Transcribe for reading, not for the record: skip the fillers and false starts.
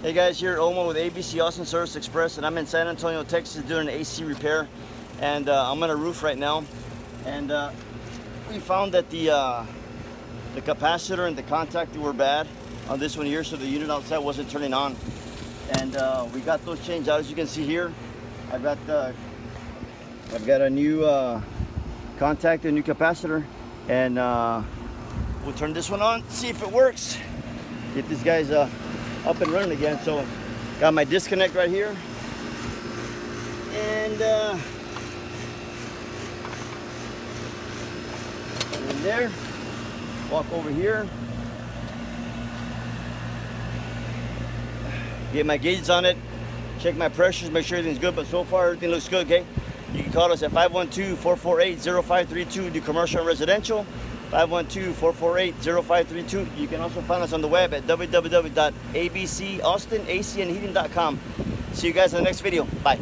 Hey guys, here Omar with ABC Austin Service Express, and I'm in San Antonio, Texas doing an AC repair, and I'm on a roof right now, and we found that the capacitor and the contactor were bad on this one here, so the unit outside wasn't turning on, and we got those changed out. As you can see here, I've got a new contactor, a new capacitor, and we'll turn this one on, see if it works, get these guys up and running again. So got my disconnect right here, and in there, walk over here, get my gauges on it, check my pressures, make sure everything's good, but so far everything looks good. Okay, you can call us at 512-448-0532, do commercial and residential. 512-448-0532. You can also find us on the web at www.abcaustinacandheating.com. See you guys in the next video. Bye.